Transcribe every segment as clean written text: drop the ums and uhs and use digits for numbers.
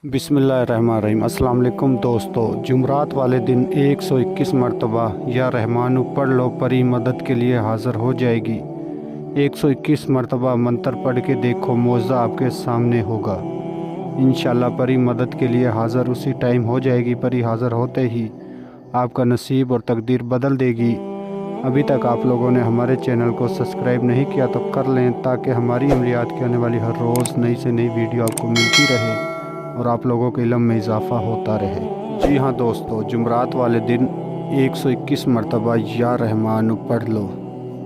बिस्मिल्लाहिर्रहमानिर्रहीम। अस्सलाम वालेकुम दोस्तों, जुमरात वाले दिन 121 मरतबा या रहमानु पढ़ लो, परी मदद के लिए हाज़िर हो जाएगी। 121 मरतबा मंत्र पढ़ के देखो, मौज़ा आपके सामने होगा। इंशाअल्लाह परी मदद के लिए हाज़िर उसी टाइम हो जाएगी। परी हाज़िर होते ही आपका नसीब और तकदीर बदल देगी। अभी तक आप लोगों ने हमारे चैनल को सब्सक्राइब नहीं किया तो कर लें, ताकि हमारी अमलियात की आने वाली हर रोज़ नई से नई वीडियो आपको मिलती रहे और आप लोगों के इल्म में इजाफ़ा होता रहे। जी हाँ दोस्तों, जुमरात वाले दिन 121 मरतबा या रहमान पढ़ लो,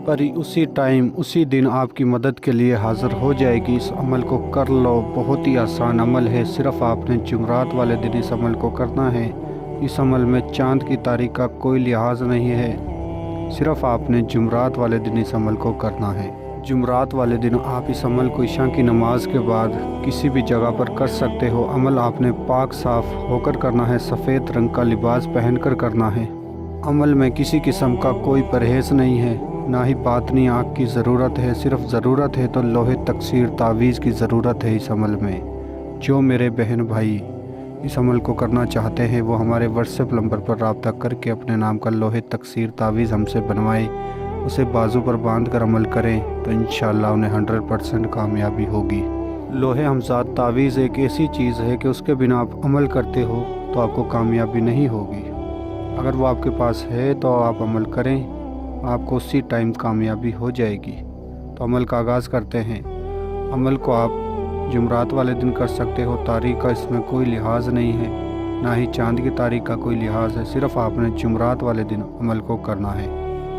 परी उसी टाइम उसी दिन आपकी मदद के लिए हाज़िर हो जाएगी। इस अमल को कर लो, बहुत ही आसान अमल है। सिर्फ़ आपने जुमरात वाले दिन इस अमल को करना है। इस अमल में चाँद की तारीख का कोई लिहाज नहीं है। सिर्फ़ आपने जुमरात वाले दिन इस अमल को करना है। जुमरात वाले दिन आप इस अमल को इशा की नमाज के बाद किसी भी जगह पर कर सकते हो। अमल आपने पाक साफ़ होकर करना है, सफ़ेद रंग का लिबास पहनकर करना है। अमल में किसी किस्म का कोई परहेज़ नहीं है, ना ही बातनी आँख की ज़रूरत है। सिर्फ़ ज़रूरत है तो लोहे तकसीर तावीज़ की ज़रूरत है इस अमल में। जो मेरे बहन भाई इस अमल को करना चाहते हैं वो हमारे व्हाट्सएप नंबर पर रब्ता करके अपने नाम का लोहे तकसीर तावीज़ हमसे बनवाएं, उसे बाजू पर बांध कर अमल करें तो इंशाअल्लाह उन्हें 100% कामयाबी होगी। लोहे हमजाद तावीज़ एक ऐसी चीज़ है कि उसके बिना आप अमल करते हो तो आपको कामयाबी नहीं होगी। अगर वो आपके पास है तो आप अमल करें, आपको उसी टाइम कामयाबी हो जाएगी। तो अमल का आगाज़ करते हैं। अमल को आप जुमरात वाले दिन कर सकते हो। तारीख़ का इसमें कोई लिहाज नहीं है, ना ही चाँद की तारीख़ का कोई लिहाज है। सिर्फ़ आपने जुमरात वाले दिन अमल को करना है।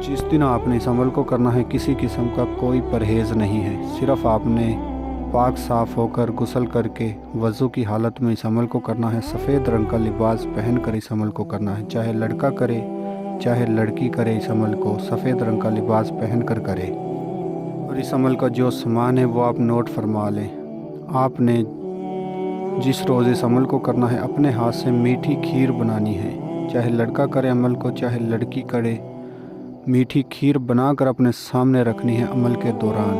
जिस दिन आपने इस अमल को करना है किसी किस्म का कोई परहेज़ नहीं है। सिर्फ़ आपने पाक साफ़ होकर गुस्ल करके वज़ू की हालत में इस अमल को करना है। सफ़ेद रंग का लिबास पहन कर इस अमल को करना है। चाहे लड़का करे चाहे लड़की करे, इस अमल को सफ़ेद रंग का लिबास पहन कर करे। और इस अमल का जो सामान है वो आप नोट फरमा लें। आपने जिस रोज़ इस अमल को करना है अपने हाथ से मीठी खीर बनानी है। चाहे लड़का करे अमल को चाहे लड़की करे, मीठी खीर बनाकर अपने सामने रखनी है अमल के दौरान।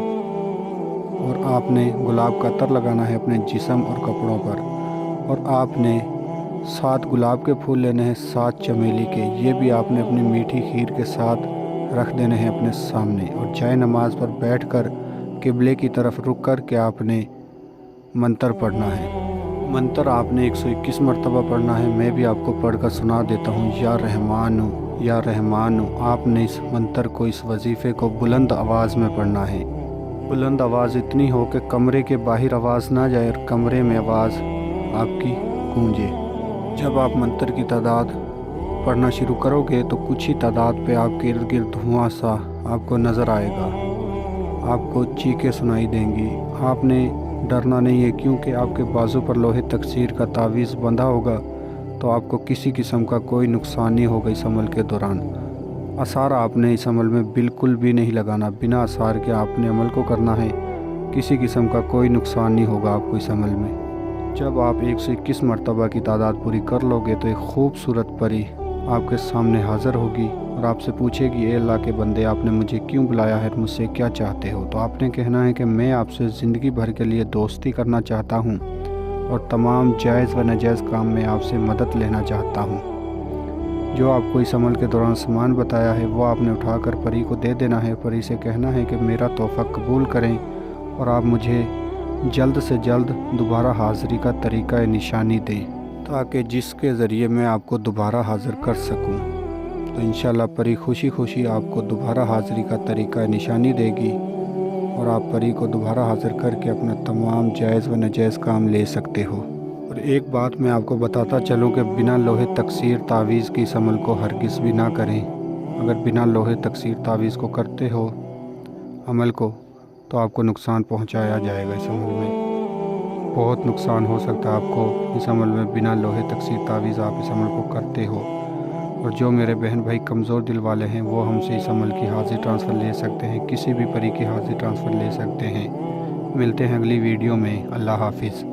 और आपने गुलाब का अतर लगाना है अपने जिस्म और कपड़ों पर। और आपने 7 गुलाब के फूल लेने हैं, 7 चमेली के। ये भी आपने अपनी मीठी खीर के साथ रख देने हैं अपने सामने। और जाए नमाज पर बैठकर किबले की तरफ रुक कर के आपने मंत्र पढ़ना है। मंत्र आपने 121 मरतबा पढ़ना है। मैं भी आपको पढ़कर सुना देता हूँ। या रहमानु या रहमानु। आपने इस मंत्र को, इस वजीफ़े को बुलंद आवाज़ में पढ़ना है। बुलंद आवाज़ इतनी हो कि कमरे के बाहर आवाज़ ना जाए और कमरे में आवाज़ आपकी गूंजे। जब आप मंत्र की तादाद पढ़ना शुरू करोगे तो कुछ ही तादाद पे आपके इर्द गिर्द धुआं सा आपको नज़र आएगा, आपको चीखें सुनाई देंगी। आपने डरना नहीं है, क्योंकि आपके बाजू पर लोहे तकसीर का तावीज़ बंधा होगा तो आपको किसी किस्म का कोई नुकसान नहीं होगा इस अमल के दौरान। आसार आपने इस अमल में बिल्कुल भी नहीं लगाना। बिना आसार के आपने अमल को करना है। किसी किस्म का कोई नुकसान नहीं होगा आपको इस अमल में। जब आप 121 मरतबा की तादाद पूरी कर लोगे तो एक खूबसूरत परी आपके सामने हाज़िर होगी और आपसे पूछेगी, ए अल्लाह के बंदे, आपने मुझे क्यों बुलाया है, मुझसे क्या चाहते हो? तो आपने कहना है कि मैं आपसे ज़िंदगी भर के लिए दोस्ती करना चाहता हूँ और तमाम जायज़ व नाजायज़ काम में आपसे मदद लेना चाहता हूँ। जो आपको इस अमल के दौरान सामान बताया है वो आपने उठाकर परी को दे देना है। परी से कहना है कि मेरा तोहफ़ा कबूल करें और आप मुझे जल्द से जल्द दोबारा हाज़िरी का तरीक़ा निशानी दें, ताकि जिसके ज़रिए मैं आपको दोबारा हाज़िर कर सकूं। तो इंशाअल्लाह परी खुशी खुशी आपको दोबारा हाज़िरी का तरीक़ा निशानी देगी और आप परी को दोबारा हाज़िर करके अपना तमाम जायज़ व नाजायज़ काम ले सकते हो। और एक बात मैं आपको बताता चलूँ कि बिना लोहे तकसीर तावीज़ की इस अमल को हरगिज़ भी ना करें। अगर बिना लोहे तकसीर तावीज़ को करते हो अमल को तो आपको नुकसान पहुँचाया जाएगा। इस अमल में बहुत नुकसान हो सकता है आपको इस अमल में। बिना लोहे तकसीर तावीज़ आप इस अमल को करते हो। और जो मेरे बहन भाई कमज़ोर दिल वाले हैं वो हमसे इस अमल की हाज़िर ट्रांसफ़र ले सकते हैं, किसी भी परी की हाज़िर ट्रांसफ़र ले सकते हैं। मिलते हैं अगली वीडियो में। अल्लाह हाफिज़।